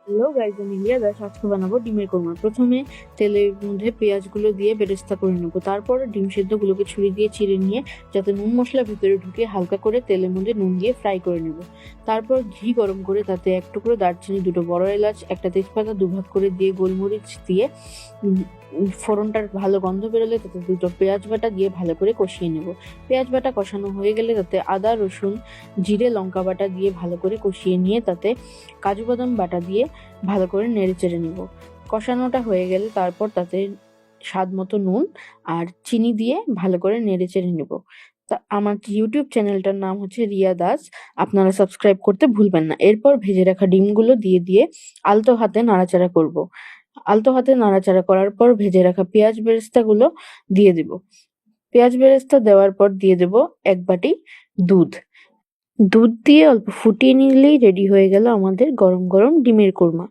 Hello guys, আমি রিয়া দাস। আজকে বানাবো ডিমের কোরমা। প্রথমে তেলের মধ্যে পেঁয়াজগুলো দিয়ে বেরেস্তা করে নেবো। তারপর ডিম সেদ্ধগুলোকে ছুরি দিয়ে চিড়ে নিয়ে যাতে নুন মশলা ভিতরে ঢুকে হালকা করে তেলের মধ্যে নুন দিয়ে ফ্রাই করে নেব। তারপর ঘি গরম করে তাতে এক টুকরো দারচিনি, দুটো বড় এলাচ, একটা তেজপাতা দুভাগ করে দিয়ে গোলমরিচ দিয়ে ফোড়নটার ভালো গন্ধ বেরোলে তাতে দুটো পেঁয়াজ বাটা দিয়ে ভালো করে কষিয়ে নেব। পেঁয়াজ বাটা কষানো হয়ে গেলে তাতে আদা, রসুন, জিরে, লঙ্কা বাটা দিয়ে ভালো করে কষিয়ে নিয়ে তাতে কাজু বাদাম বাটা দিয়ে ভালো করে নেড়ে চেড়ে নেব। কষানোটা হয়ে গেলে তারপর তাতে স্বাদ মতো নুন আর চিনি দিয়ে ভালো করে নেড়ে চেড়ে নেব। তা আমার ইউটিউব চ্যানেলটার নাম হচ্ছে রিয়া দাস, আপনারা সাবস্ক্রাইব করতে ভুলবেন না। এরপর ভেজে রাখা ডিমগুলো দিয়ে আলতো হাতে নাড়াচাড়া করব। আলতো হাতে নাড়াচাড়া করার পর ভেজে রাখা পেঁয়াজ বেরেস্তাগুলো দিয়ে দেব। পেঁয়াজ বেরেস্তা দেওয়ার পর দিয়ে দেব 1 বাটি দুধ। দুধ দিয়ে অল্প ফুটিয়ে নিলেই রেডি হয়ে গেল আমাদের গরম গরম ডিমের কোরমা।